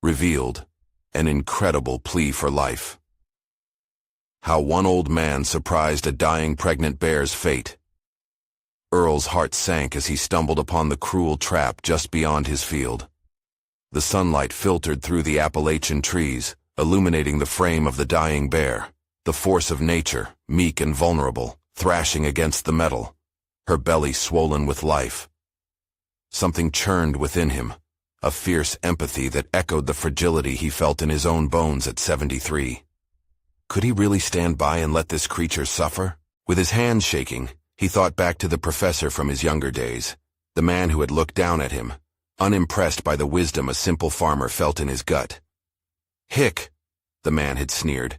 revealed, an incredible plea for life. How one old man surprised a dying pregnant bear's fate. Earl's heart sank as he stumbled upon the cruel trap just beyond his field. The sunlight filtered through the Appalachian trees, illuminating the frame of the dying bear, the force of nature, meek and vulnerable, thrashing against the metal, her belly swollen with life. Something churned within him, a fierce empathy that echoed the fragility he felt in his own bones at 73. Could he really stand by and let this creature suffer? With his hands shaking, he thought back to the professor from his younger days, the man who had looked down at him, unimpressed by the wisdom a simple farmer felt in his gut. "Hick," the man had sneered,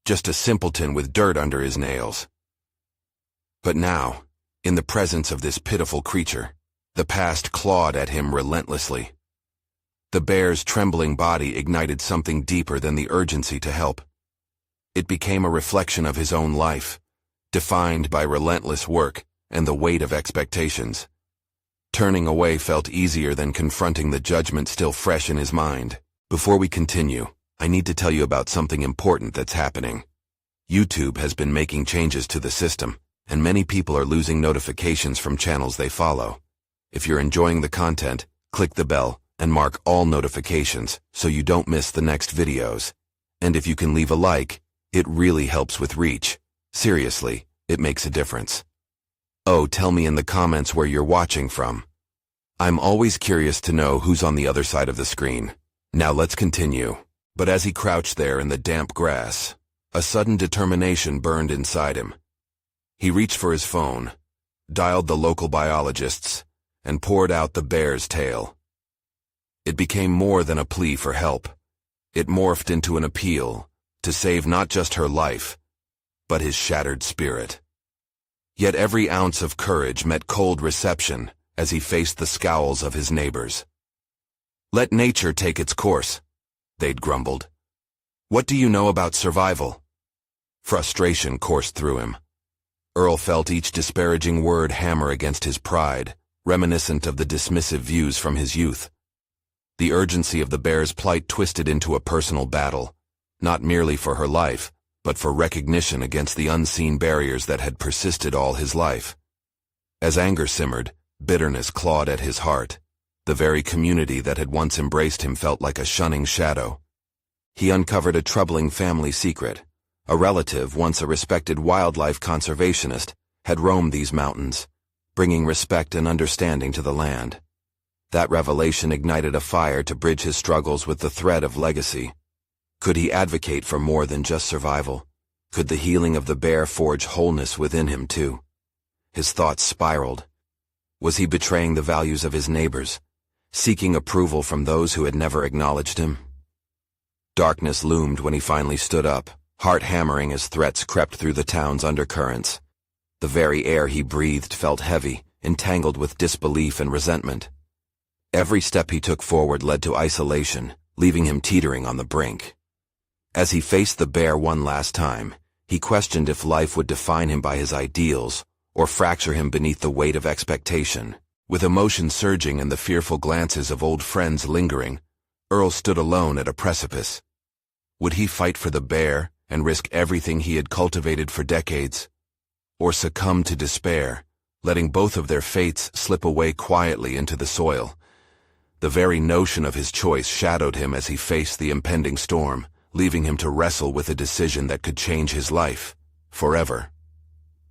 "just a simpleton with dirt under his nails." But now, in the presence of this pitiful creature, the past clawed at him relentlessly. The bear's trembling body ignited something deeper than the urgency to help. It became a reflection of his own life, defined by relentless work and the weight of expectations. Turning away felt easier than confronting the judgment still fresh in his mind. Before we continue, I need to tell you about something important that's happening. YouTube has been making changes to the system, and many people are losing notifications from channels they follow. If you're enjoying the content, click the bell and mark all notifications so you don't miss the next videos. And if you can leave a like, it really helps with reach. Seriously, it makes a difference. Oh, tell me in the comments where you're watching from. I'm always curious to know who's on the other side of the screen. Now let's continue. But as he crouched there in the damp grass, a sudden determination burned inside him. He reached for his phone, dialed the local biologists, and poured out the bear's tale. It became more than a plea for help. It morphed into an appeal to save not just her life, but his shattered spirit. Yet every ounce of courage met cold reception as he faced the scowls of his neighbors. "Let nature take its course," they'd grumbled. "What do you know about survival?" Frustration coursed through him. Earl felt each disparaging word hammer against his pride, reminiscent of the dismissive views from his youth. The urgency of the bear's plight twisted into a personal battle, not merely for her life, but for recognition against the unseen barriers that had persisted all his life. As anger simmered, bitterness clawed at his heart. The very community that had once embraced him felt like a shunning shadow. He uncovered a troubling family secret. A relative, once a respected wildlife conservationist, had roamed these mountains, bringing respect and understanding to the land. That revelation ignited a fire to bridge his struggles with the threat of legacy. Could he advocate for more than just survival? Could the healing of the bear forge wholeness within him too? His thoughts spiraled. Was he betraying the values of his neighbors, seeking approval from those who had never acknowledged him? Darkness loomed when he finally stood up, heart hammering as threats crept through the town's undercurrents. The very air he breathed felt heavy, entangled with disbelief and resentment. Every step he took forward led to isolation, leaving him teetering on the brink. As he faced the bear one last time, he questioned if life would define him by his ideals or fracture him beneath the weight of expectation. With emotion surging and the fearful glances of old friends lingering, Earl stood alone at a precipice. Would he fight for the bear and risk everything he had cultivated for decades? Or succumb to despair, letting both of their fates slip away quietly into the soil? The very notion of his choice shadowed him as he faced the impending storm, leaving him to wrestle with a decision that could change his life, forever.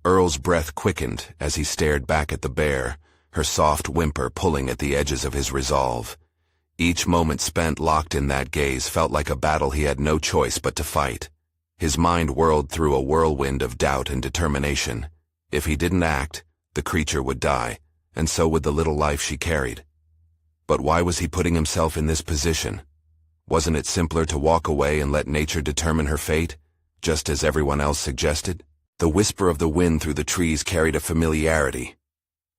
Earl's breath quickened as he stared back at the bear, her soft whimper pulling at the edges of his resolve. Each moment spent locked in that gaze felt like a battle he had no choice but to fight. His mind whirled through a whirlwind of doubt and determination. If he didn't act, the creature would die, and so would the little life she carried. But why was he putting himself in this position? Wasn't it simpler to walk away and let nature determine her fate, just as everyone else suggested? The whisper of the wind through the trees carried a familiarity.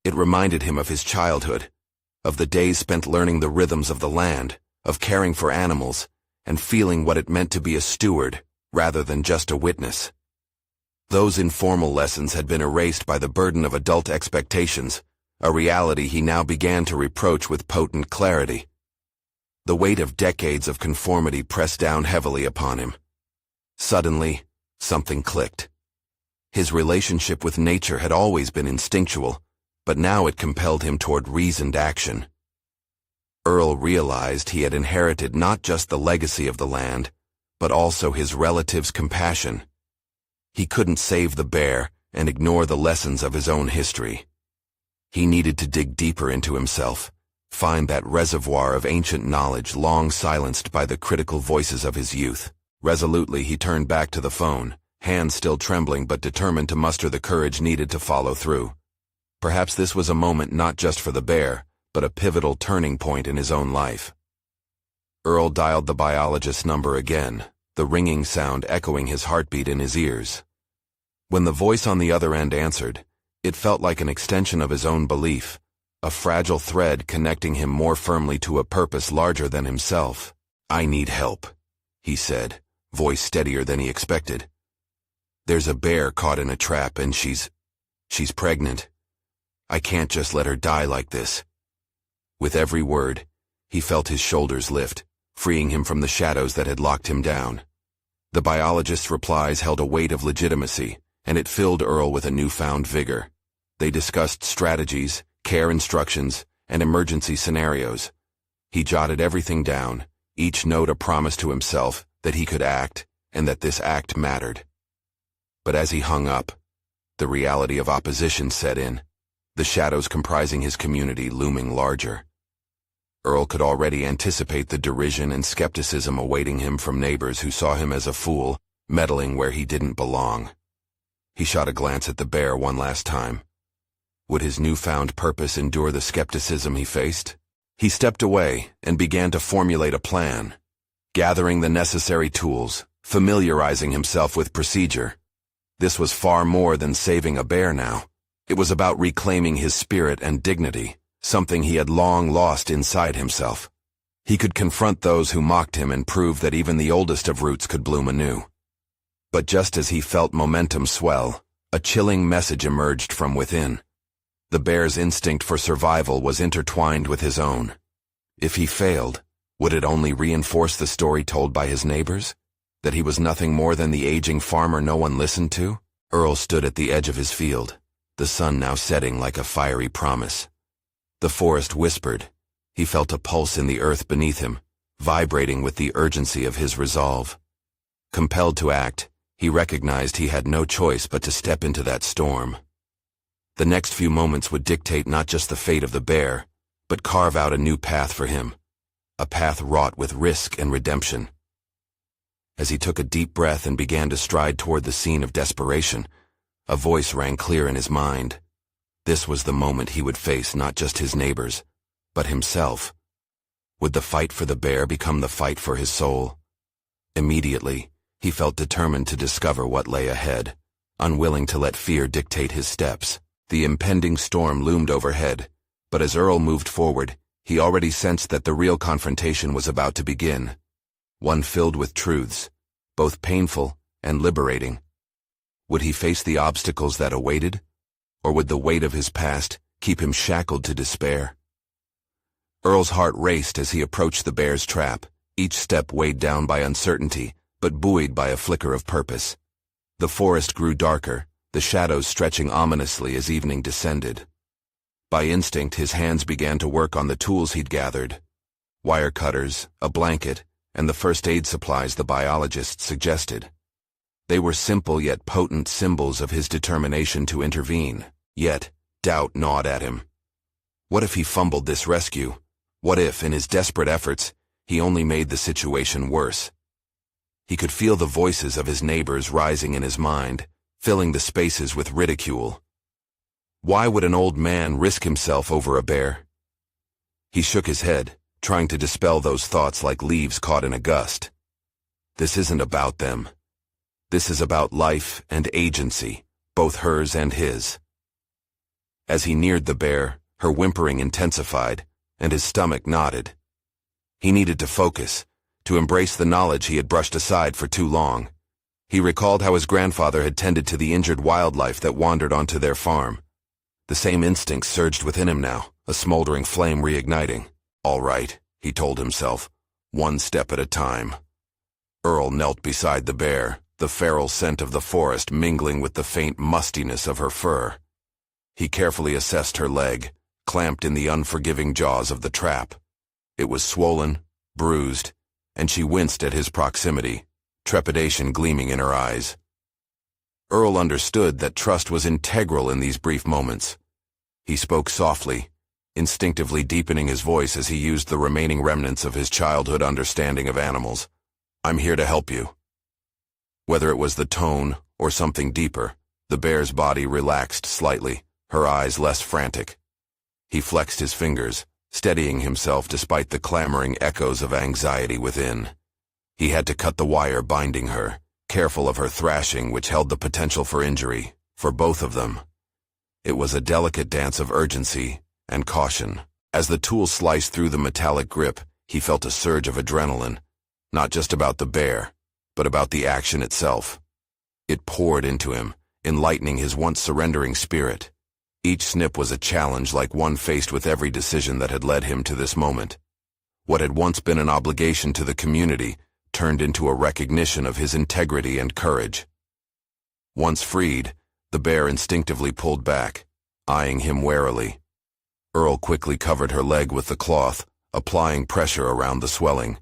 It reminded him of his childhood, of the days spent learning the rhythms of the land, of caring for animals, and feeling what it meant to be a steward rather than just a witness. Those informal lessons had been erased by the burden of adult expectations, a reality he now began to reproach with potent clarity. The weight of decades of conformity pressed down heavily upon him. Suddenly, something clicked. His relationship with nature had always been instinctual, but now it compelled him toward reasoned action. Earl realized he had inherited not just the legacy of the land, but also his relatives' compassion. He couldn't save the bear and ignore the lessons of his own history. He needed to dig deeper into himself, find that reservoir of ancient knowledge long silenced by the critical voices of his youth. Resolutely, he turned back to the phone, hands still trembling but determined to muster the courage needed to follow through. Perhaps this was a moment not just for the bear, but a pivotal turning point in his own life. Earl dialed the biologist's number again, the ringing sound echoing his heartbeat in his ears. When the voice on the other end answered, it felt like an extension of his own belief, a fragile thread connecting him more firmly to a purpose larger than himself. "I need help," he said, voice steadier than he expected. "There's a bear caught in a trap and she's pregnant. I can't just let her die like this." With every word, he felt his shoulders lift, freeing him from the shadows that had locked him down. The biologist's replies held a weight of legitimacy, and it filled Earl with a newfound vigor. They discussed strategies, care instructions, and emergency scenarios. He jotted everything down, each note a promise to himself that he could act, and that this act mattered. But as he hung up, the reality of opposition set in, the shadows comprising his community looming larger. Earl could already anticipate the derision and skepticism awaiting him from neighbors who saw him as a fool, meddling where he didn't belong. He shot a glance at the bear one last time. Would his newfound purpose endure the skepticism he faced? He stepped away and began to formulate a plan, gathering the necessary tools, familiarizing himself with procedure. This was far more than saving a bear now. It was about reclaiming his spirit and dignity, something he had long lost inside himself. He could confront those who mocked him and prove that even the oldest of roots could bloom anew. But just as he felt momentum swell, a chilling message emerged from within. The bear's instinct for survival was intertwined with his own. If he failed, would it only reinforce the story told by his neighbors? That he was nothing more than the aging farmer no one listened to? Earl stood at the edge of his field, the sun now setting like a fiery promise. The forest whispered. He felt a pulse in the earth beneath him, vibrating with the urgency of his resolve. Compelled to act, he recognized he had no choice but to step into that storm. The next few moments would dictate not just the fate of the bear, but carve out a new path for him, a path wrought with risk and redemption. As he took a deep breath and began to stride toward the scene of desperation, a voice rang clear in his mind. This was the moment he would face not just his neighbors, but himself. Would the fight for the bear become the fight for his soul? Immediately, he felt determined to discover what lay ahead, unwilling to let fear dictate his steps. The impending storm loomed overhead, but as Earl moved forward, he already sensed that the real confrontation was about to begin. One filled with truths, both painful and liberating. Would he face the obstacles that awaited, or would the weight of his past keep him shackled to despair? Earl's heart raced as he approached the bear's trap, each step weighed down by uncertainty, but buoyed by a flicker of purpose. The forest grew darker, the shadows stretching ominously as evening descended. By instinct, his hands began to work on the tools he'd gathered. Wire cutters, a blanket, and the first aid supplies the biologist suggested. They were simple yet potent symbols of his determination to intervene. Yet, doubt gnawed at him. What if he fumbled this rescue? What if, in his desperate efforts, he only made the situation worse? He could feel the voices of his neighbors rising in his mind, filling the spaces with ridicule. Why would an old man risk himself over a bear? He shook his head, trying to dispel those thoughts like leaves caught in a gust. This isn't about them. This is about life and agency, both hers and his. As he neared the bear, her whimpering intensified, and his stomach knotted. He needed to focus, to embrace the knowledge he had brushed aside for too long. He recalled how his grandfather had tended to the injured wildlife that wandered onto their farm. The same instinct surged within him now, a smoldering flame reigniting. All right, he told himself, one step at a time. Earl knelt beside the bear, the feral scent of the forest mingling with the faint mustiness of her fur. He carefully assessed her leg, clamped in the unforgiving jaws of the trap. It was swollen, bruised, and she winced at his proximity, trepidation gleaming in her eyes. Earl understood that trust was integral in these brief moments. He spoke softly, instinctively deepening his voice as he used the remaining remnants of his childhood understanding of animals. "I'm here to help you." Whether it was the tone or something deeper, the bear's body relaxed slightly, her eyes less frantic. He flexed his fingers, steadying himself despite the clamoring echoes of anxiety within. He had to cut the wire binding her, careful of her thrashing which held the potential for injury, for both of them. It was a delicate dance of urgency and caution. As the tool sliced through the metallic grip, he felt a surge of adrenaline, not just about the bear, but about the action itself. It poured into him, enlightening his once surrendering spirit. Each snip was a challenge like one faced with every decision that had led him to this moment. What had once been an obligation to the community turned into a recognition of his integrity and courage. Once freed, the bear instinctively pulled back, eyeing him warily. Earl quickly covered her leg with the cloth, applying pressure around the swelling.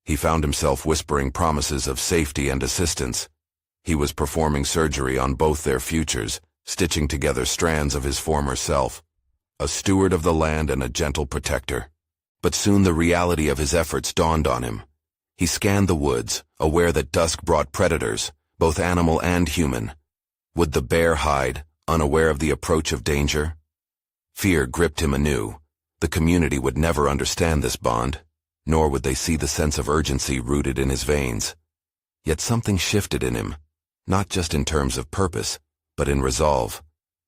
He found himself whispering promises of safety and assistance. He was performing surgery on both their futures, stitching together strands of his former self, a steward of the land and a gentle protector. But soon the reality of his efforts dawned on him. He scanned the woods, aware that dusk brought predators, both animal and human. Would the bear hide, unaware of the approach of danger? Fear gripped him anew. The community would never understand this bond, nor would they see the sense of urgency rooted in his veins. Yet something shifted in him, not just in terms of purpose, but in resolve.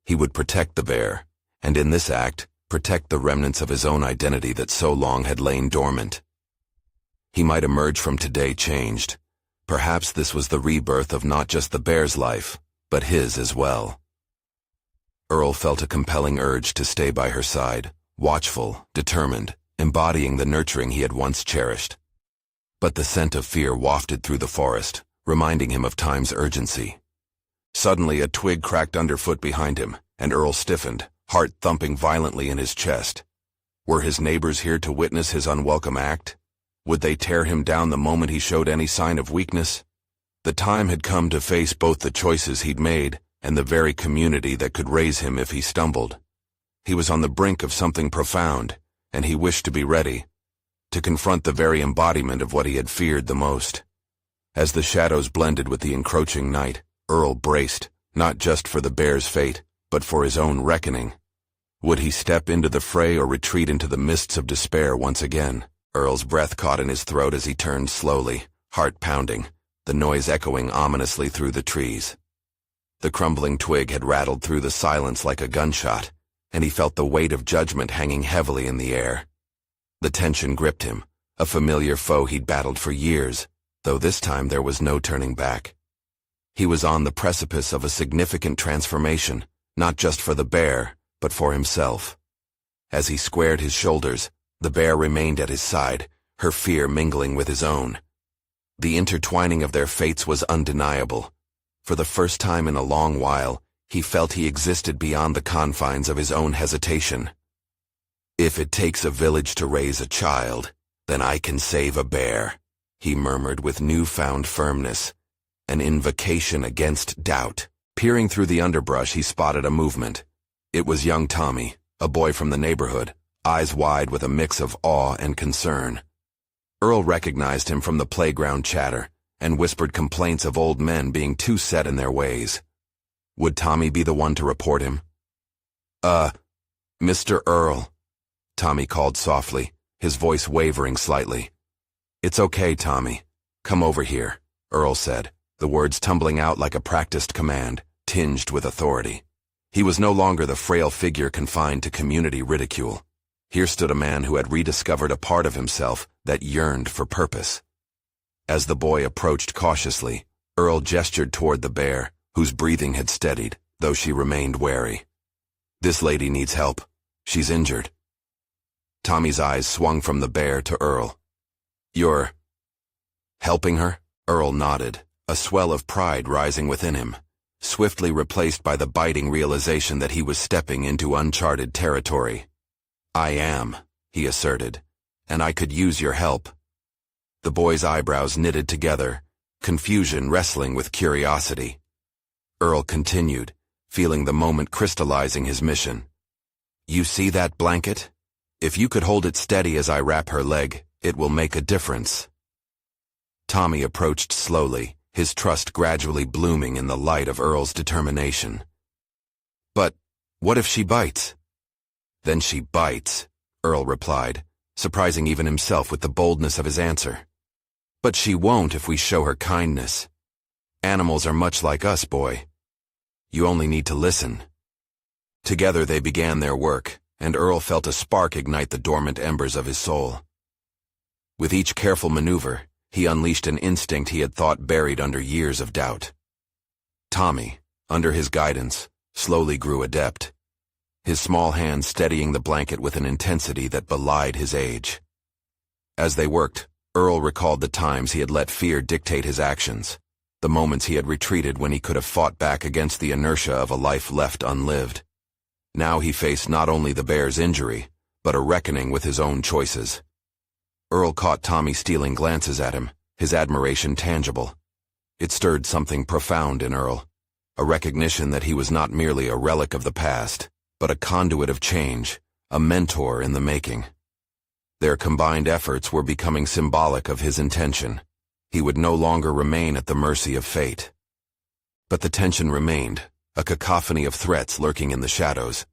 He would protect the bear, and in this act, protect the remnants of his own identity that so long had lain dormant. He might emerge from today changed. Perhaps this was the rebirth of not just the bear's life, but his as well. Earl felt a compelling urge to stay by her side, watchful, determined, embodying the nurturing he had once cherished. But the scent of fear wafted through the forest, reminding him of time's urgency. Suddenly a twig cracked underfoot behind him, and Earl stiffened, heart thumping violently in his chest. Were his neighbors here to witness his unwelcome act? Would they tear him down the moment he showed any sign of weakness? The time had come to face both the choices he'd made and the very community that could raise him if he stumbled. He was on the brink of something profound, and he wished to be ready, to confront the very embodiment of what he had feared the most. As the shadows blended with the encroaching night, Earl braced, not just for the bear's fate, but for his own reckoning. Would he step into the fray or retreat into the mists of despair once again? Earl's breath caught in his throat as he turned slowly, heart pounding, the noise echoing ominously through the trees. The crumbling twig had rattled through the silence like a gunshot, and he felt the weight of judgment hanging heavily in the air. The tension gripped him, a familiar foe he'd battled for years, though this time there was no turning back. He was on the precipice of a significant transformation, not just for the bear, but for himself. As he squared his shoulders, the bear remained at his side, her fear mingling with his own. The intertwining of their fates was undeniable. For the first time in a long while, he felt he existed beyond the confines of his own hesitation. "If it takes a village to raise a child, then I can save a bear," he murmured with newfound firmness, an invocation against doubt. Peering through the underbrush, he spotted a movement. It was young Tommy, a boy from the neighborhood, eyes wide with a mix of awe and concern. Earl recognized him from the playground chatter and whispered complaints of old men being too set in their ways. Would Tommy be the one to report him? Mr. Earl," Tommy called softly, his voice wavering slightly. "It's okay, Tommy. Come over here," Earl said, the words tumbling out like a practiced command, tinged with authority. He was no longer the frail figure confined to community ridicule. Here stood a man who had rediscovered a part of himself that yearned for purpose. As the boy approached cautiously, Earl gestured toward the bear, whose breathing had steadied, though she remained wary. "This lady needs help. She's injured." Tommy's eyes swung from the bear to Earl. You're helping her? Earl nodded, a swell of pride rising within him, swiftly replaced by the biting realization that he was stepping into uncharted territory. I am, he asserted, and I could use your help. The boy's eyebrows knitted together, confusion wrestling with curiosity. Earl continued, feeling the moment crystallizing his mission. You see that blanket? If you could hold it steady as I wrap her leg, it will make a difference. Tommy approached slowly, his trust gradually blooming in the light of Earl's determination. But what if she bites? Then she bites, Earl replied, surprising even himself with the boldness of his answer. But she won't if we show her kindness. Animals are much like us, boy. You only need to listen. Together they began their work, and Earl felt a spark ignite the dormant embers of his soul. With each careful maneuver, he unleashed an instinct he had thought buried under years of doubt. Tommy, under his guidance, slowly grew adept, his small hands steadying the blanket with an intensity that belied his age. As they worked, Earl recalled the times he had let fear dictate his actions, the moments he had retreated when he could have fought back against the inertia of a life left unlived. Now he faced not only the bear's injury, but a reckoning with his own choices. Earl caught Tommy stealing glances at him, his admiration tangible. It stirred something profound in Earl, a recognition that he was not merely a relic of the past, but a conduit of change, a mentor in the making. Their combined efforts were becoming symbolic of his intention. He would no longer remain at the mercy of fate. But the tension remained, a cacophony of threats lurking in the shadows.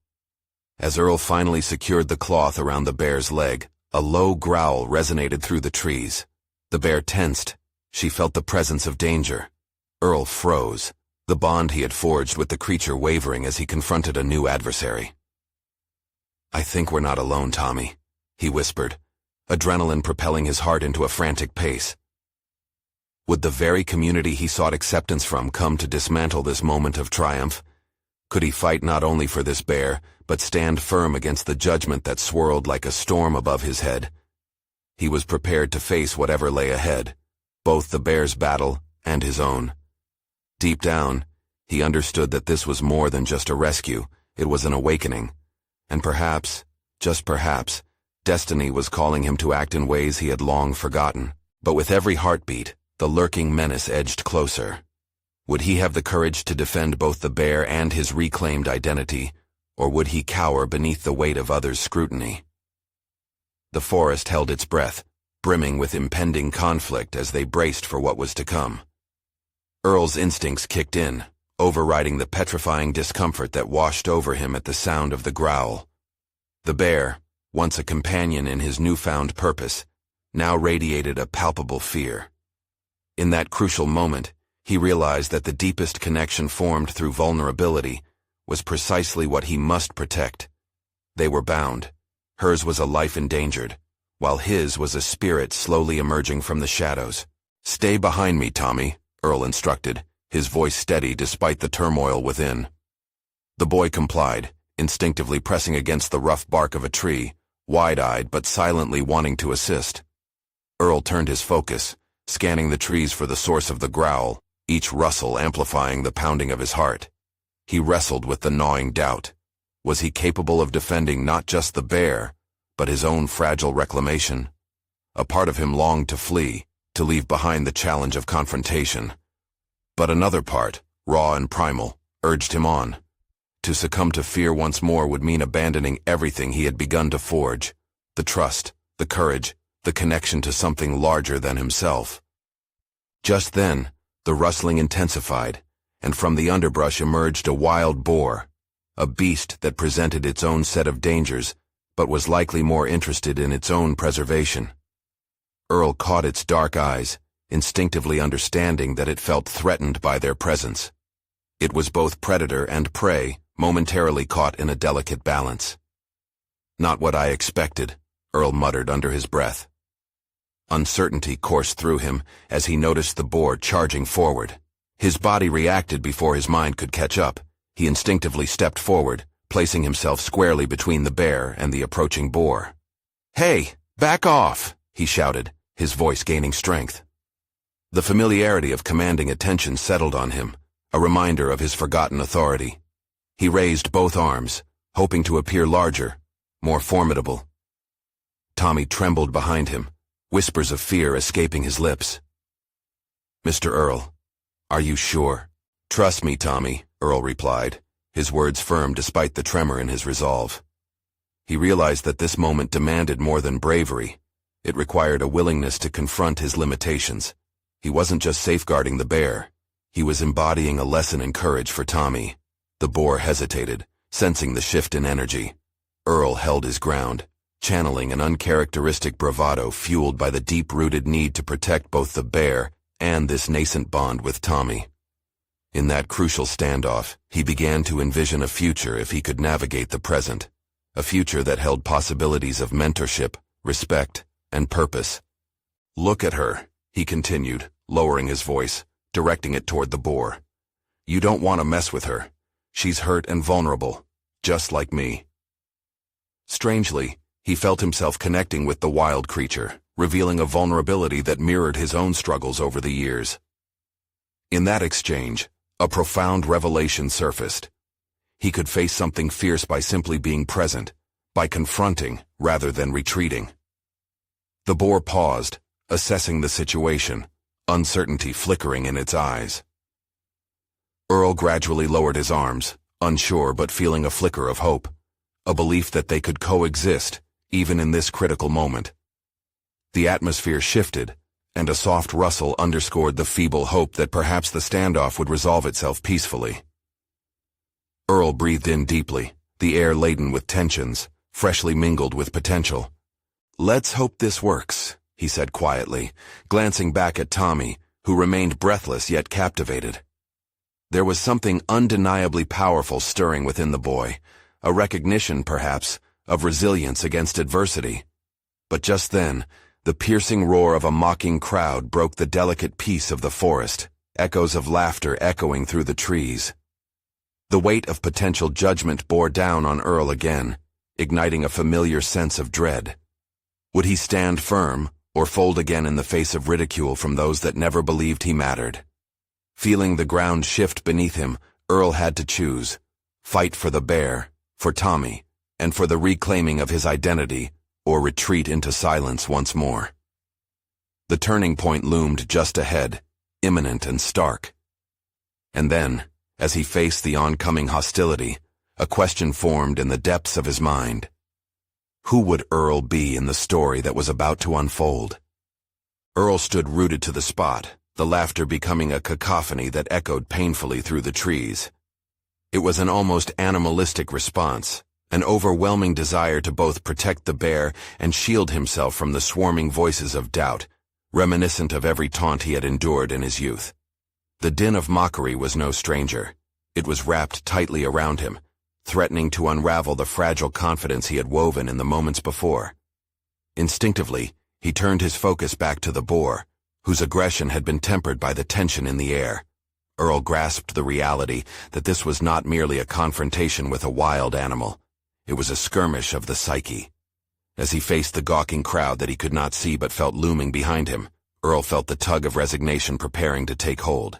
As Earl finally secured the cloth around the bear's leg, a low growl resonated through the trees. The bear tensed. She felt the presence of danger. Earl froze, the bond he had forged with the creature wavering as he confronted a new adversary. I think we're not alone, Tommy, he whispered, adrenaline propelling his heart into a frantic pace. Would the very community he sought acceptance from come to dismantle this moment of triumph? Could he fight not only for this bear, but stand firm against the judgment that swirled like a storm above his head? He was prepared to face whatever lay ahead, both the bear's battle and his own. Deep down, he understood that this was more than just a rescue, it was an awakening. And perhaps, just perhaps, destiny was calling him to act in ways he had long forgotten. But with every heartbeat, the lurking menace edged closer. Would he have the courage to defend both the bear and his reclaimed identity, or would he cower beneath the weight of others' scrutiny? The forest held its breath, brimming with impending conflict as they braced for what was to come. Earl's instincts kicked in, overriding the petrifying discomfort that washed over him at the sound of the growl. The bear, once a companion in his newfound purpose, now radiated a palpable fear. In that crucial moment, he realized that the deepest connection formed through vulnerability was precisely what he must protect. They were bound. Hers was a life endangered, while his was a spirit slowly emerging from the shadows. Stay behind me, Tommy, Earl instructed, his voice steady despite the turmoil within. The boy complied, instinctively pressing against the rough bark of a tree, wide-eyed but silently wanting to assist. Earl turned his focus, scanning the trees for the source of the growl, each rustle amplifying the pounding of his heart. He wrestled with the gnawing doubt. Was he capable of defending not just the bear, but his own fragile reclamation? A part of him longed to flee, to leave behind the challenge of confrontation. But another part, raw and primal, urged him on. To succumb to fear once more would mean abandoning everything he had begun to forge, the trust, the courage, the connection to something larger than himself. Just then, the rustling intensified, and from the underbrush emerged a wild boar, a beast that presented its own set of dangers, but was likely more interested in its own preservation. Earl caught its dark eyes, instinctively understanding that it felt threatened by their presence. It was both predator and prey, momentarily caught in a delicate balance. Not what I expected, Earl muttered under his breath. Uncertainty coursed through him as he noticed the boar charging forward. His body reacted before his mind could catch up. He instinctively stepped forward, placing himself squarely between the bear and the approaching boar. "Hey, back off!" he shouted, his voice gaining strength. The familiarity of commanding attention settled on him, a reminder of his forgotten authority. He raised both arms, hoping to appear larger, more formidable. Tommy trembled behind him, whispers of fear escaping his lips. "Mr. Earl, are you sure?" "Trust me, Tommy," Earl replied, his words firm despite the tremor in his resolve. He realized that this moment demanded more than bravery. It required a willingness to confront his limitations. He wasn't just safeguarding the bear. He was embodying a lesson in courage for Tommy. The boar hesitated, sensing the shift in energy. Earl held his ground, channeling an uncharacteristic bravado fueled by the deep-rooted need to protect both the bear and this nascent bond with Tommy. In that crucial standoff, he began to envision a future if he could navigate the present, a future that held possibilities of mentorship, respect, and purpose. "Look at her," he continued, lowering his voice, directing it toward the boar. "You don't want to mess with her. She's hurt and vulnerable, just like me." Strangely, he felt himself connecting with the wild creature, revealing a vulnerability that mirrored his own struggles over the years. In that exchange, a profound revelation surfaced. He could face something fierce by simply being present, by confronting rather than retreating. The boar paused, assessing the situation, uncertainty flickering in its eyes. Earl gradually lowered his arms, unsure but feeling a flicker of hope, a belief that they could coexist, even in this critical moment. The atmosphere shifted, and a soft rustle underscored the feeble hope that perhaps the standoff would resolve itself peacefully. Earl breathed in deeply, the air laden with tensions, freshly mingled with potential. "Let's hope this works," he said quietly, glancing back at Tommy, who remained breathless yet captivated. There was something undeniably powerful stirring within the boy, a recognition, perhaps, of resilience against adversity. But just then, the piercing roar of a mocking crowd broke the delicate peace of the forest, echoes of laughter echoing through the trees. The weight of potential judgment bore down on Earl again, igniting a familiar sense of dread. Would he stand firm, or fold again in the face of ridicule from those that never believed he mattered? Feeling the ground shift beneath him, Earl had to choose: fight for the bear, for Tommy, and for the reclaiming of his identity, or retreat into silence once more. The turning point loomed just ahead, imminent and stark. And then, as he faced the oncoming hostility, a question formed in the depths of his mind. Who would Earl be in the story that was about to unfold? Earl stood rooted to the spot, the laughter becoming a cacophony that echoed painfully through the trees. It was an almost animalistic response, an overwhelming desire to both protect the bear and shield himself from the swarming voices of doubt, reminiscent of every taunt he had endured in his youth. The din of mockery was no stranger. It was wrapped tightly around him, threatening to unravel the fragile confidence he had woven in the moments before. Instinctively, he turned his focus back to the boar, whose aggression had been tempered by the tension in the air. Earl grasped the reality that this was not merely a confrontation with a wild animal. It was a skirmish of the psyche. As he faced the gawking crowd that he could not see but felt looming behind him, Earl felt the tug of resignation preparing to take hold.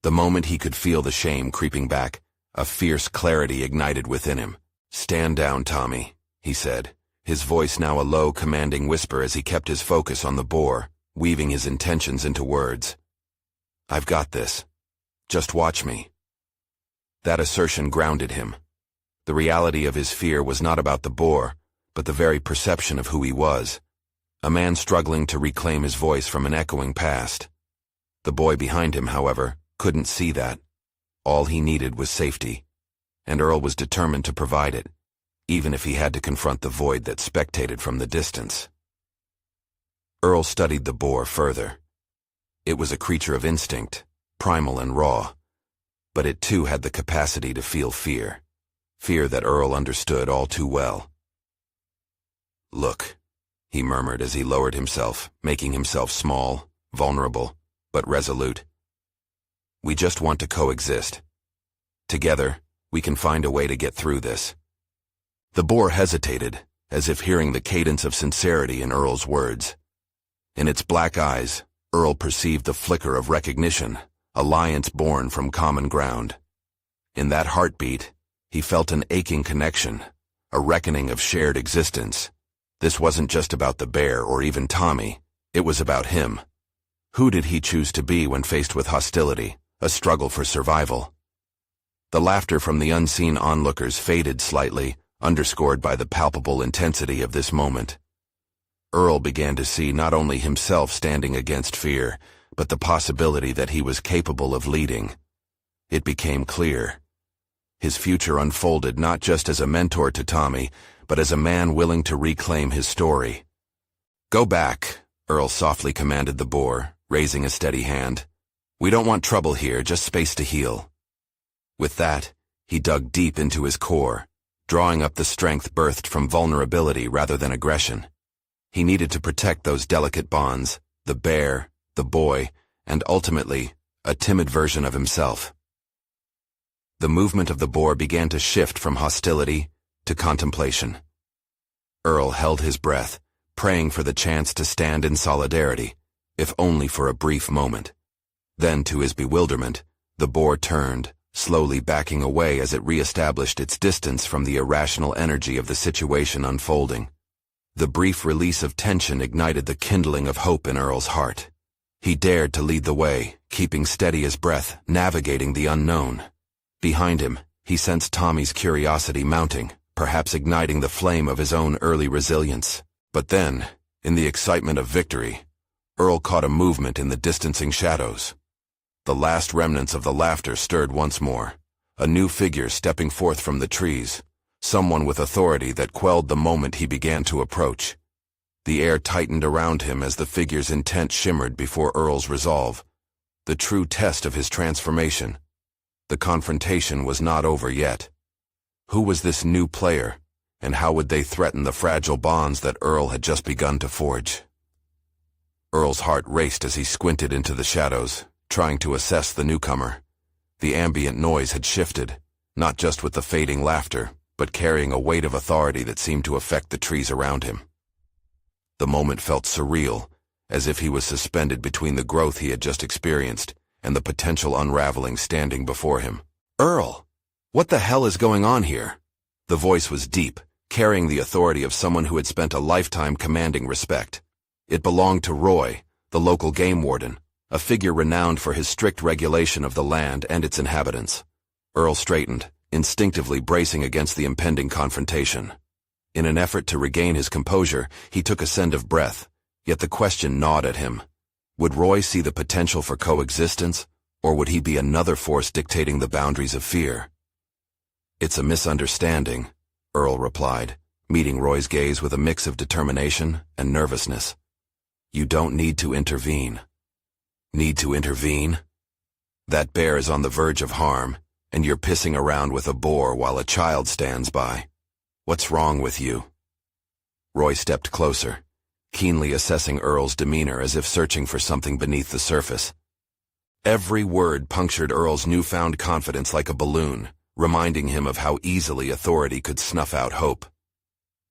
The moment he could feel the shame creeping back, a fierce clarity ignited within him. "Stand down, Tommy," he said, his voice now a low, commanding whisper as he kept his focus on the boar, weaving his intentions into words. "I've got this. Just watch me." That assertion grounded him. The reality of his fear was not about the boar, but the very perception of who he was, a man struggling to reclaim his voice from an echoing past. The boy behind him, however, couldn't see that. All he needed was safety, and Earl was determined to provide it, even if he had to confront the void that spectated from the distance. Earl studied the boar further. It was a creature of instinct, primal and raw, but it too had the capacity to feel fear. Fear that Earl understood all too well. "Look," he murmured as he lowered himself, making himself small, vulnerable, but resolute. "We just want to coexist. Together, we can find a way to get through this." The boar hesitated, as if hearing the cadence of sincerity in Earl's words. In its black eyes, Earl perceived the flicker of recognition, alliance born from common ground. In that heartbeat, he felt an aching connection, a reckoning of shared existence. This wasn't just about the bear or even Tommy, it was about him. Who did he choose to be when faced with hostility, a struggle for survival? The laughter from the unseen onlookers faded slightly, underscored by the palpable intensity of this moment. Earl began to see not only himself standing against fear, but the possibility that he was capable of leading. It became clear. His future unfolded not just as a mentor to Tommy, but as a man willing to reclaim his story. "Go back," Earl softly commanded the boar, raising a steady hand. "We don't want trouble here, just space to heal." With that, he dug deep into his core, drawing up the strength birthed from vulnerability rather than aggression. He needed to protect those delicate bonds, the bear, the boy, and ultimately, a timid version of himself. The movement of the boar began to shift from hostility to contemplation. Earl held his breath, praying for the chance to stand in solidarity, if only for a brief moment. Then, to his bewilderment, the boar turned, slowly backing away as it re-established its distance from the irrational energy of the situation unfolding. The brief release of tension ignited the kindling of hope in Earl's heart. He dared to lead the way, keeping steady his breath, navigating the unknown. Behind him, he sensed Tommy's curiosity mounting, perhaps igniting the flame of his own early resilience. But then, in the excitement of victory, Earl caught a movement in the distancing shadows. The last remnants of the laughter stirred once more, a new figure stepping forth from the trees, someone with authority that quelled the moment he began to approach. The air tightened around him as the figure's intent shimmered before Earl's resolve, the true test of his transformation. The confrontation was not over yet. Who was this new player, and how would they threaten the fragile bonds that Earl had just begun to forge? Earl's heart raced as he squinted into the shadows, trying to assess the newcomer. The ambient noise had shifted, not just with the fading laughter, but carrying a weight of authority that seemed to affect the trees around him. The moment felt surreal, as if he was suspended between the growth he had just experienced and the potential unraveling standing before him. "Earl, what the hell is going on here?" The voice was deep, carrying the authority of someone who had spent a lifetime commanding respect. It belonged to Roy, the local game warden, a figure renowned for his strict regulation of the land and its inhabitants. Earl straightened, instinctively bracing against the impending confrontation. In an effort to regain his composure, he took a send of breath, yet the question gnawed at him. Would Roy see the potential for coexistence, or would he be another force dictating the boundaries of fear? "It's a misunderstanding," Earl replied, meeting Roy's gaze with a mix of determination and nervousness. "You don't need to intervene." "Need to intervene? That bear is on the verge of harm, and you're pissing around with a boar while a child stands by. What's wrong with you?" Roy stepped closer, keenly assessing Earl's demeanor as if searching for something beneath the surface. Every word punctured Earl's newfound confidence like a balloon, reminding him of how easily authority could snuff out hope.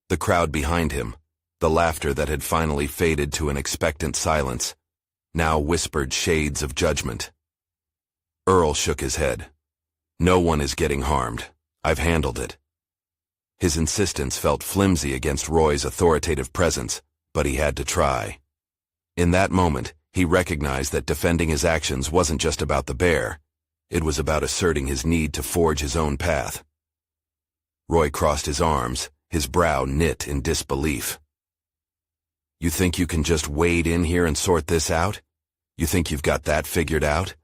The crowd behind him, the laughter that had finally faded to an expectant silence, now whispered shades of judgment. Earl shook his head. "No one is getting harmed. I've handled it." His insistence felt flimsy against Roy's authoritative presence, but he had to try. In that moment, he recognized that defending his actions wasn't just about the bear. It was about asserting his need to forge his own path. Roy crossed his arms, his brow knit in disbelief. "You think you can just wade in here and sort this out? You think you've got that figured out?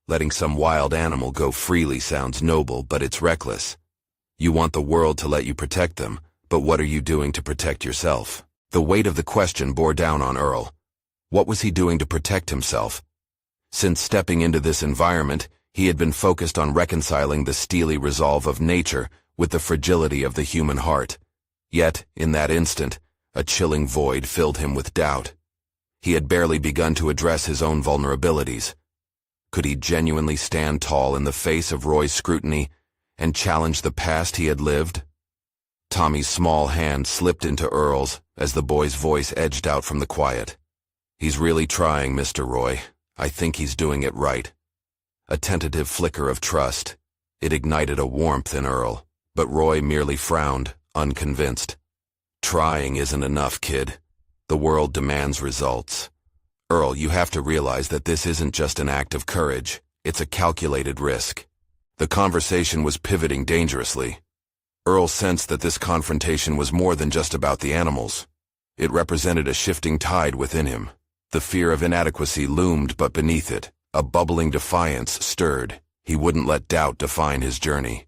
Letting some wild animal go freely sounds noble, but it's reckless. You want the world to let you protect them, but what are you doing to protect yourself?" The weight of the question bore down on Earl. What was he doing to protect himself? Since stepping into this environment, he had been focused on reconciling the steely resolve of nature with the fragility of the human heart. Yet, in that instant, a chilling void filled him with doubt. He had barely begun to address his own vulnerabilities. Could he genuinely stand tall in the face of Roy's scrutiny and challenge the past he had lived? Tommy's small hand slipped into Earl's as the boy's voice edged out from the quiet. He's really trying, Mr. Roy. I think he's doing it right. A tentative flicker of trust. It ignited a warmth in Earl, but Roy merely frowned, unconvinced. Trying isn't enough, kid. The world demands results. Earl, you have to realize that this isn't just an act of courage. It's a calculated risk. The conversation was pivoting dangerously. Earl sensed that this confrontation was more than just about the animals. It represented a shifting tide within him. The fear of inadequacy loomed, but beneath it, a bubbling defiance stirred. He wouldn't let doubt define his journey.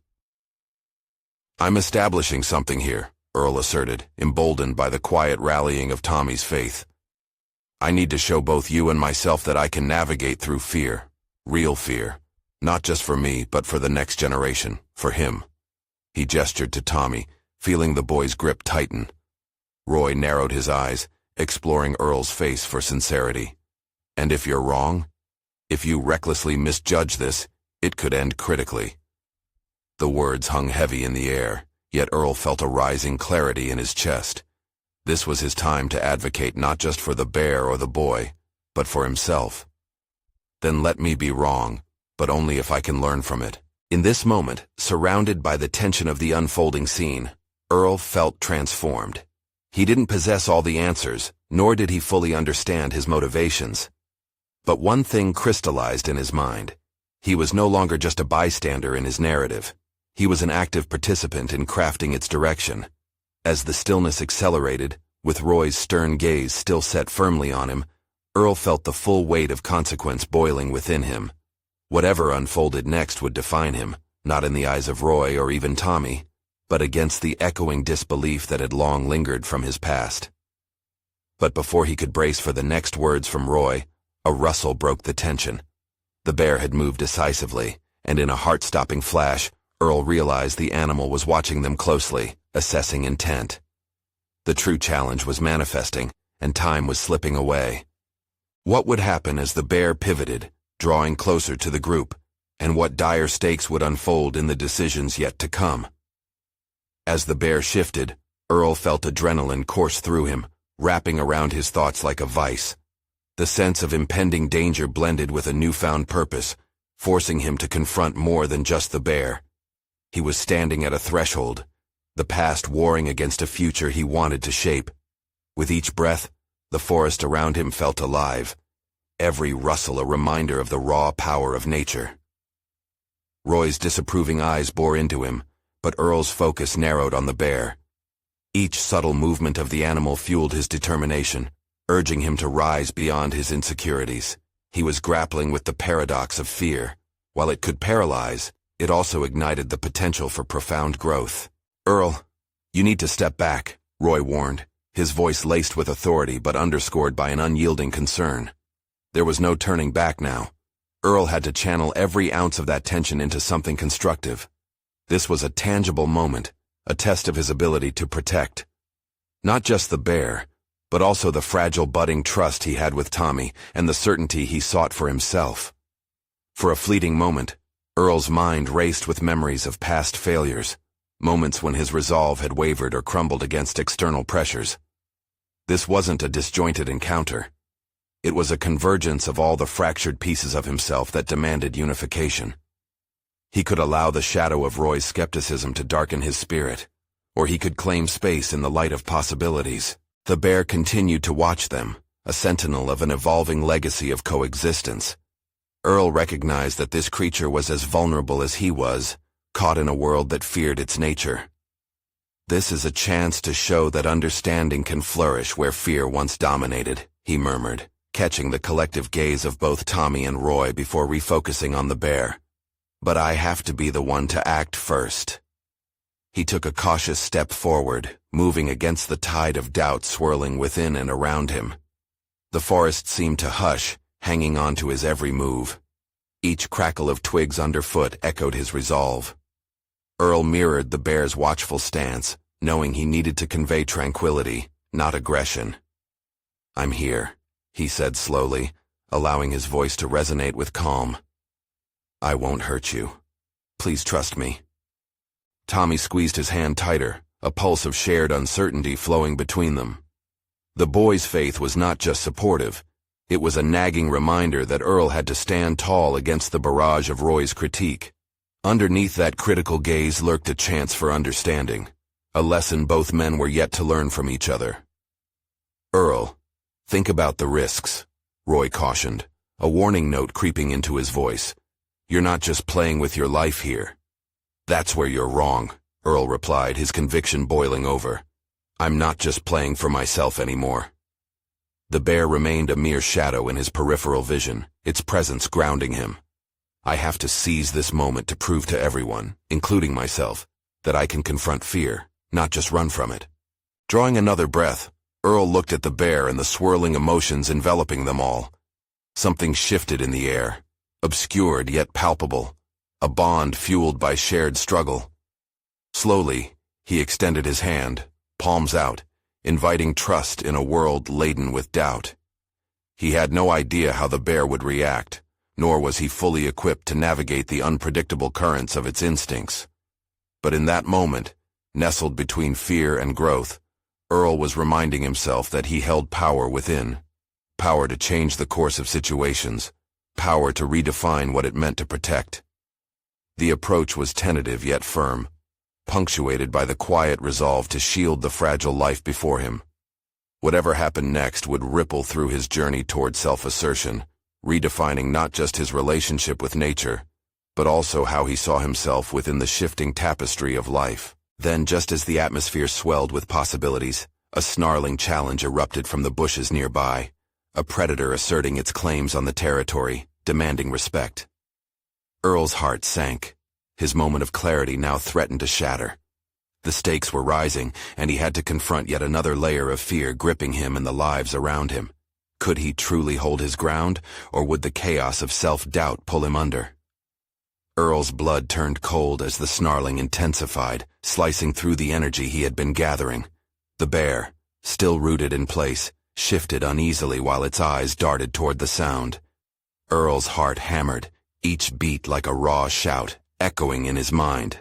"I'm establishing something here," Earl asserted, emboldened by the quiet rallying of Tommy's faith. "I need to show both you and myself that I can navigate through fear. Real fear. Not just for me, but for the next generation. For him." He gestured to Tommy, feeling the boy's grip tighten. Roy narrowed his eyes, exploring Earl's face for sincerity. "And if you're wrong? If you recklessly misjudge this, it could end critically." The words hung heavy in the air, yet Earl felt a rising clarity in his chest. This was his time to advocate not just for the bear or the boy, but for himself. "Then let me be wrong, but only if I can learn from it." In this moment, surrounded by the tension of the unfolding scene, Earl felt transformed. He didn't possess all the answers, nor did he fully understand his motivations. But one thing crystallized in his mind. He was no longer just a bystander in his narrative. He was an active participant in crafting its direction. As the stillness accelerated, with Roy's stern gaze still set firmly on him, Earl felt the full weight of consequence boiling within him. Whatever unfolded next would define him, not in the eyes of Roy or even Tommy, but against the echoing disbelief that had long lingered from his past. But before he could brace for the next words from Roy, a rustle broke the tension. The bear had moved decisively, and in a heart-stopping flash, Earl realized the animal was watching them closely, assessing intent. The true challenge was manifesting, and time was slipping away. What would happen as the bear pivoted, drawing closer to the group, and what dire stakes would unfold in the decisions yet to come? As the bear shifted, Earl felt adrenaline course through him, wrapping around his thoughts like a vice. The sense of impending danger blended with a newfound purpose, forcing him to confront more than just the bear. He was standing at a threshold, the past warring against a future he wanted to shape. With each breath, the forest around him felt alive, every rustle a reminder of the raw power of nature. Roy's disapproving eyes bore into him, but Earl's focus narrowed on the bear. Each subtle movement of the animal fueled his determination, urging him to rise beyond his insecurities. He was grappling with the paradox of fear. While it could paralyze, it also ignited the potential for profound growth. "Earl, you need to step back," Roy warned, his voice laced with authority but underscored by an unyielding concern. There was no turning back now. Earl had to channel every ounce of that tension into something constructive. This was a tangible moment, a test of his ability to protect. Not just the bear, but also the fragile budding trust he had with Tommy and the certainty he sought for himself. For a fleeting moment, Earl's mind raced with memories of past failures, moments when his resolve had wavered or crumbled against external pressures. This wasn't a disjointed encounter. It was a convergence of all the fractured pieces of himself that demanded unification. He could allow the shadow of Roy's skepticism to darken his spirit, or he could claim space in the light of possibilities. The bear continued to watch them, a sentinel of an evolving legacy of coexistence. Earl recognized that this creature was as vulnerable as he was, caught in a world that feared its nature. "This is a chance to show that understanding can flourish where fear once dominated," he murmured, catching the collective gaze of both Tommy and Roy before refocusing on the bear. "But I have to be the one to act first." He took a cautious step forward, moving against the tide of doubt swirling within and around him. The forest seemed to hush, hanging on to his every move. Each crackle of twigs underfoot echoed his resolve. Earl mirrored the bear's watchful stance, knowing he needed to convey tranquility, not aggression. "I'm here," he said slowly, allowing his voice to resonate with calm. "I won't hurt you. Please trust me." Tommy squeezed his hand tighter, a pulse of shared uncertainty flowing between them. The boy's faith was not just supportive, It was a nagging reminder that Earl had to stand tall against the barrage of Roy's critique. Underneath that critical gaze lurked a chance for understanding, a lesson both men were yet to learn from each other. "Earl, think about the risks," Roy cautioned, a warning note creeping into his voice. "You're not just playing with your life here." "That's where you're wrong," Earl replied, his conviction boiling over. "I'm not just playing for myself anymore." The bear remained a mere shadow in his peripheral vision, its presence grounding him. "I have to seize this moment to prove to everyone, including myself, that I can confront fear, not just run from it." Drawing another breath, Earl looked at the bear and the swirling emotions enveloping them all. Something shifted in the air, obscured yet palpable, a bond fueled by shared struggle. Slowly, he extended his hand, palms out, inviting trust in a world laden with doubt. He had no idea how the bear would react, nor was he fully equipped to navigate the unpredictable currents of its instincts. But in that moment, nestled between fear and growth, Earl was reminding himself that he held power within, power to change the course of situations, power to redefine what it meant to protect. The approach was tentative yet firm, punctuated by the quiet resolve to shield the fragile life before him. Whatever happened next would ripple through his journey toward self-assertion, redefining not just his relationship with nature, but also how he saw himself within the shifting tapestry of life. Then, just as the atmosphere swelled with possibilities, a snarling challenge erupted from the bushes nearby, a predator asserting its claims on the territory, demanding respect. Earl's heart sank. His moment of clarity now threatened to shatter. The stakes were rising, and he had to confront yet another layer of fear gripping him and the lives around him. Could he truly hold his ground, or would the chaos of self-doubt pull him under? Earl's blood turned cold as the snarling intensified, slicing through the energy he had been gathering. The bear, still rooted in place, shifted uneasily while its eyes darted toward the sound. Earl's heart hammered, each beat like a raw shout, echoing in his mind.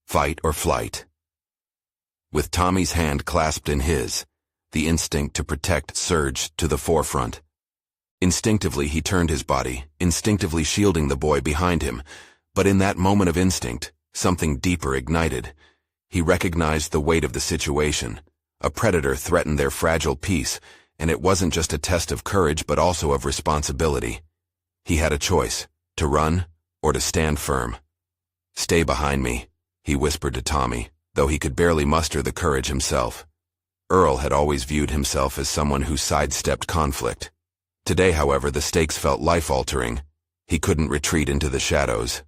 Fight or flight. With Tommy's hand clasped in his, the instinct to protect surged to the forefront. Instinctively he turned his body, instinctively shielding the boy behind him, but in that moment of instinct, something deeper ignited. He recognized the weight of the situation. A predator threatened their fragile peace, and it wasn't just a test of courage but also of responsibility. He had a choice, to run or to stand firm. "Stay behind me," he whispered to Tommy, though he could barely muster the courage himself. Earl had always viewed himself as someone who sidestepped conflict. Today, however, the stakes felt life-altering. He couldn't retreat into the shadows.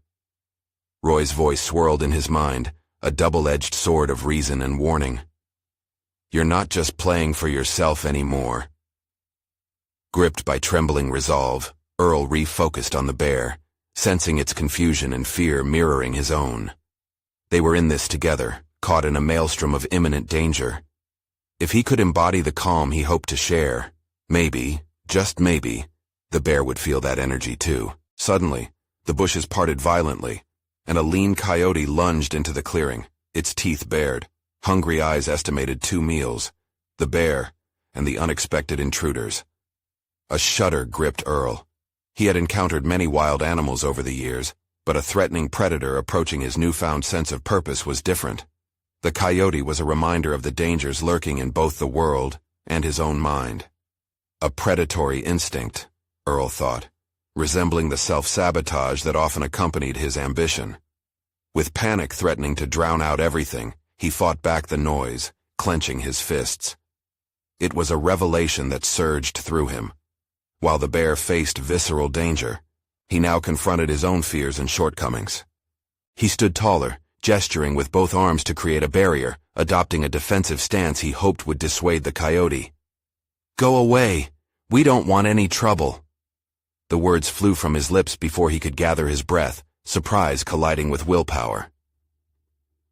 Roy's voice swirled in his mind, a double-edged sword of reason and warning. "You're not just playing for yourself anymore." Gripped by trembling resolve, Earl refocused on the bear, sensing its confusion and fear mirroring his own. They were in this together, caught in a maelstrom of imminent danger. If he could embody the calm he hoped to share, maybe, just maybe, the bear would feel that energy too. Suddenly, the bushes parted violently, and a lean coyote lunged into the clearing, its teeth bared, hungry eyes estimated 2 meals, the bear, and the unexpected intruders. A shudder gripped Earl. He had encountered many wild animals over the years, but a threatening predator approaching his newfound sense of purpose was different. The coyote was a reminder of the dangers lurking in both the world and his own mind. A predatory instinct, Earl thought, resembling the self-sabotage that often accompanied his ambition. With panic threatening to drown out everything, he fought back the noise, clenching his fists. It was a revelation that surged through him. While the bear faced visceral danger, he now confronted his own fears and shortcomings. He stood taller, gesturing with both arms to create a barrier, adopting a defensive stance he hoped would dissuade the coyote. "Go away! We don't want any trouble!" The words flew from his lips before he could gather his breath, surprise colliding with willpower.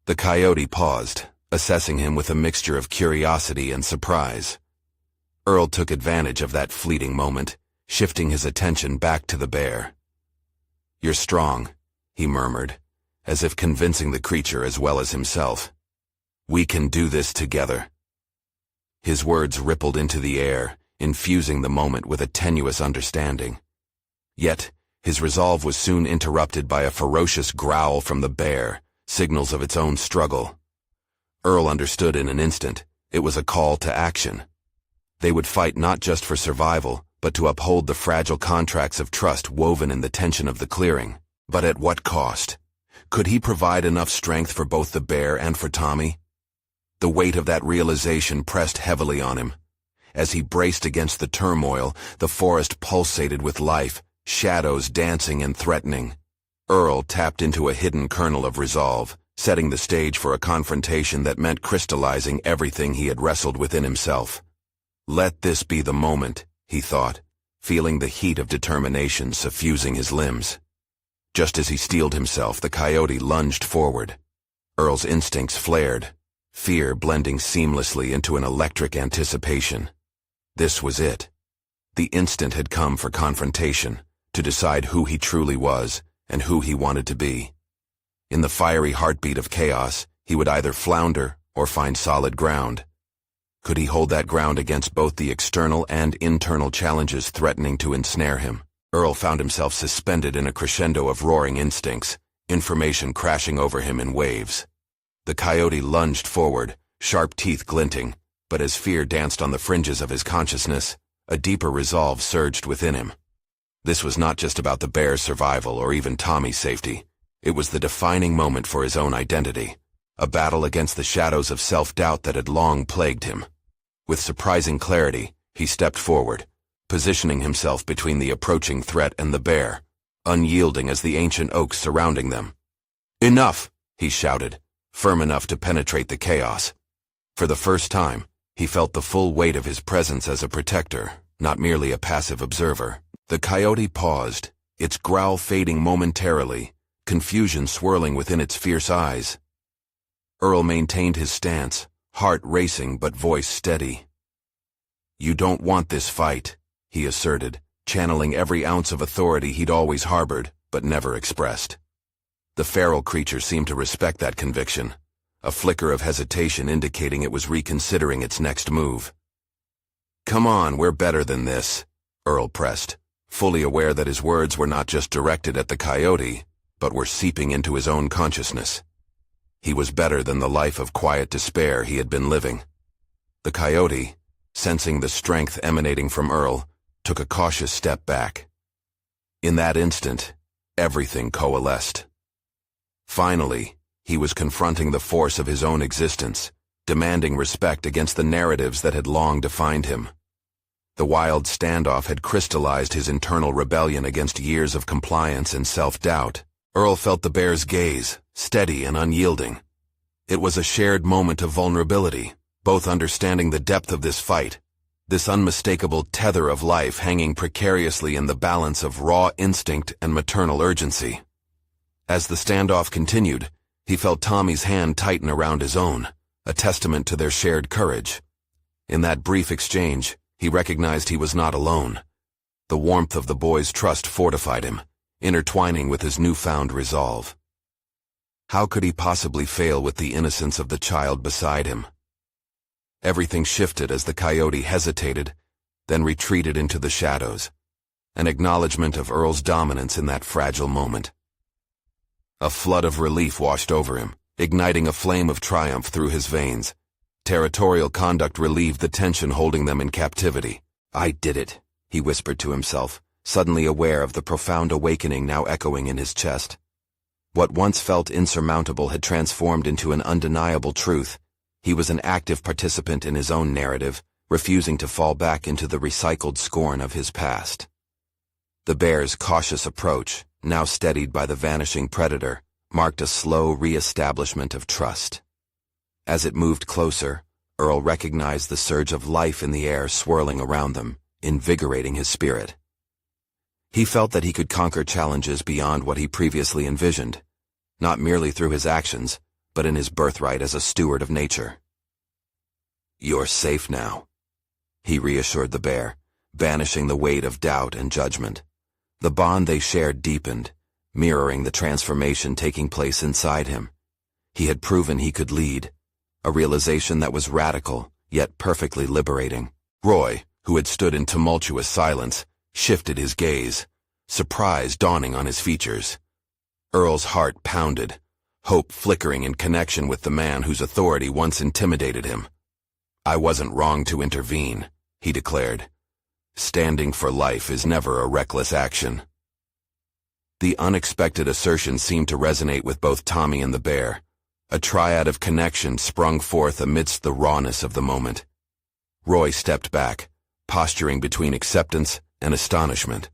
The coyote paused, assessing him with a mixture of curiosity and surprise. Earl took advantage of that fleeting moment, shifting his attention back to the bear. "You're strong," he murmured, as if convincing the creature as well as himself. "We can do this together." His words rippled into the air, infusing the moment with a tenuous understanding. Yet, his resolve was soon interrupted by a ferocious growl from the bear, signals of its own struggle. Earl understood in an instant. It was a call to action. They would fight not just for survival, but to uphold the fragile contracts of trust woven in the tension of the clearing. But at what cost? Could he provide enough strength for both the bear and for Tommy? The weight of that realization pressed heavily on him. As he braced against the turmoil, the forest pulsated with life, shadows dancing and threatening. Earl tapped into a hidden kernel of resolve, setting the stage for a confrontation that meant crystallizing everything he had wrestled within himself. Let this be the moment, he thought, feeling the heat of determination suffusing his limbs. Just as he steeled himself, the coyote lunged forward. Earl's instincts flared, fear blending seamlessly into an electric anticipation. This was it. The instant had come for confrontation, to decide who he truly was and who he wanted to be. In the fiery heartbeat of chaos, he would either flounder or find solid ground. Could he hold that ground against both the external and internal challenges threatening to ensnare him? Earl found himself suspended in a crescendo of roaring instincts, information crashing over him in waves. The coyote lunged forward, sharp teeth glinting, but as fear danced on the fringes of his consciousness, a deeper resolve surged within him. This was not just about the bear's survival or even Tommy's safety. It was the defining moment for his own identity, a battle against the shadows of self-doubt that had long plagued him. With surprising clarity, he stepped forward, positioning himself between the approaching threat and the bear, unyielding as the ancient oaks surrounding them. "Enough!" he shouted, firm enough to penetrate the chaos. For the first time, he felt the full weight of his presence as a protector, not merely a passive observer. The coyote paused, its growl fading momentarily, confusion swirling within its fierce eyes. Earl maintained his stance, heart racing but voice steady. "You don't want this fight," he asserted, channeling every ounce of authority he'd always harbored, but never expressed. The feral creature seemed to respect that conviction, a flicker of hesitation indicating it was reconsidering its next move. "Come on, we're better than this," Earl pressed, fully aware that his words were not just directed at the coyote, but were seeping into his own consciousness. He was better than the life of quiet despair he had been living. The coyote, sensing the strength emanating from Earl, took a cautious step back. In that instant, everything coalesced. Finally, he was confronting the force of his own existence, demanding respect against the narratives that had long defined him. The wild standoff had crystallized his internal rebellion against years of compliance and self-doubt. Earl felt the bear's gaze, steady and unyielding. It was a shared moment of vulnerability, both understanding the depth of this fight, this unmistakable tether of life hanging precariously in the balance of raw instinct and maternal urgency. As the standoff continued, he felt Tommy's hand tighten around his own, a testament to their shared courage. In that brief exchange, he recognized he was not alone. The warmth of the boy's trust fortified him, intertwining with his newfound resolve. How could he possibly fail with the innocence of the child beside him? Everything shifted as the coyote hesitated, then retreated into the shadows, an acknowledgement of Earl's dominance in that fragile moment. A flood of relief washed over him, igniting a flame of triumph through his veins. Territorial conduct relieved the tension holding them in captivity. "I did it," he whispered to himself, suddenly aware of the profound awakening now echoing in his chest. What once felt insurmountable had transformed into an undeniable truth. He was an active participant in his own narrative, refusing to fall back into the recycled scorn of his past. The bear's cautious approach, now steadied by the vanishing predator, marked a slow re-establishment of trust. As it moved closer, Earl recognized the surge of life in the air swirling around them, invigorating his spirit. He felt that he could conquer challenges beyond what he previously envisioned, not merely through his actions, but in his birthright as a steward of nature. "You're safe now," he reassured the bear, banishing the weight of doubt and judgment. The bond they shared deepened, mirroring the transformation taking place inside him. He had proven he could lead, a realization that was radical, yet perfectly liberating. Roy, who had stood in tumultuous silence, shifted his gaze, surprise dawning on his features. Earl's heart pounded, hope flickering in connection with the man whose authority once intimidated him. "I wasn't wrong to intervene," he declared. "Standing for life is never a reckless action." The unexpected assertion seemed to resonate with both Tommy and the bear. A triad of connection sprung forth amidst the rawness of the moment. Roy stepped back, posturing between acceptance and astonishment.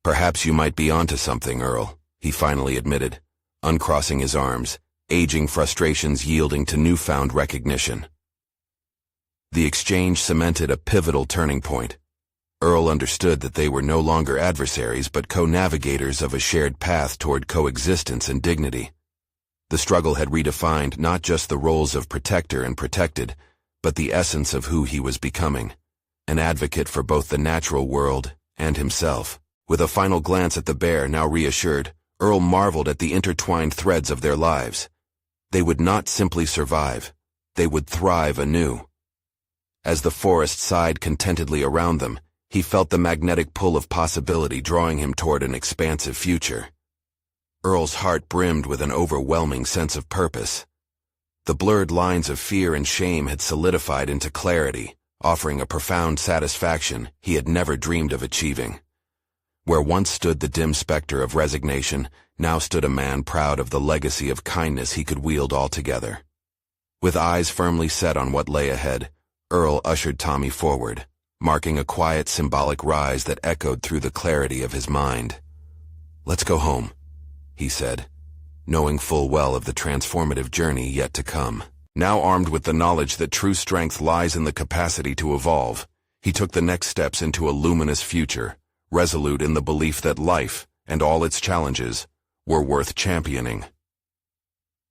"Perhaps you might be onto something, Earl," he finally admitted, uncrossing his arms, aging frustrations yielding to newfound recognition. The exchange cemented a pivotal turning point. Earl understood that they were no longer adversaries but co-navigators of a shared path toward coexistence and dignity. The struggle had redefined not just the roles of protector and protected, but the essence of who he was becoming, an advocate for both the natural world and himself. With a final glance at the bear, now reassured, Earl marveled at the intertwined threads of their lives. They would not simply survive, they would thrive anew. As the forest sighed contentedly around them, he felt the magnetic pull of possibility drawing him toward an expansive future. Earl's heart brimmed with an overwhelming sense of purpose. The blurred lines of fear and shame had solidified into clarity, offering a profound satisfaction he had never dreamed of achieving. Where once stood the dim specter of resignation, now stood a man proud of the legacy of kindness he could wield altogether. With eyes firmly set on what lay ahead, Earl ushered Tommy forward, marking a quiet symbolic rise that echoed through the clarity of his mind. "Let's go home," he said, knowing full well of the transformative journey yet to come. Now armed with the knowledge that true strength lies in the capacity to evolve, he took the next steps into a luminous future, resolute in the belief that life, and all its challenges, were worth championing.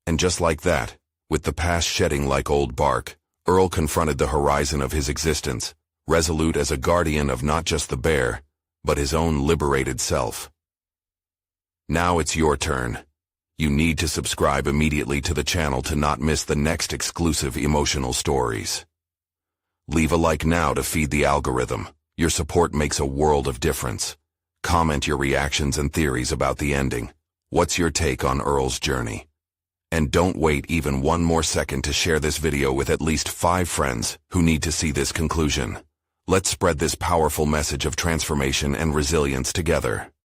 And just like that, with the past shedding like old bark, Earl confronted the horizon of his existence, resolute as a guardian of not just the bear, but his own liberated self. Now it's your turn. You need to subscribe immediately to the channel to not miss the next exclusive emotional stories. Leave a like now to feed the algorithm. Your support makes a world of difference. Comment your reactions and theories about the ending. What's your take on Earl's journey? And don't wait even one more second to share this video with at least 5 friends who need to see this conclusion. Let's spread this powerful message of transformation and resilience together.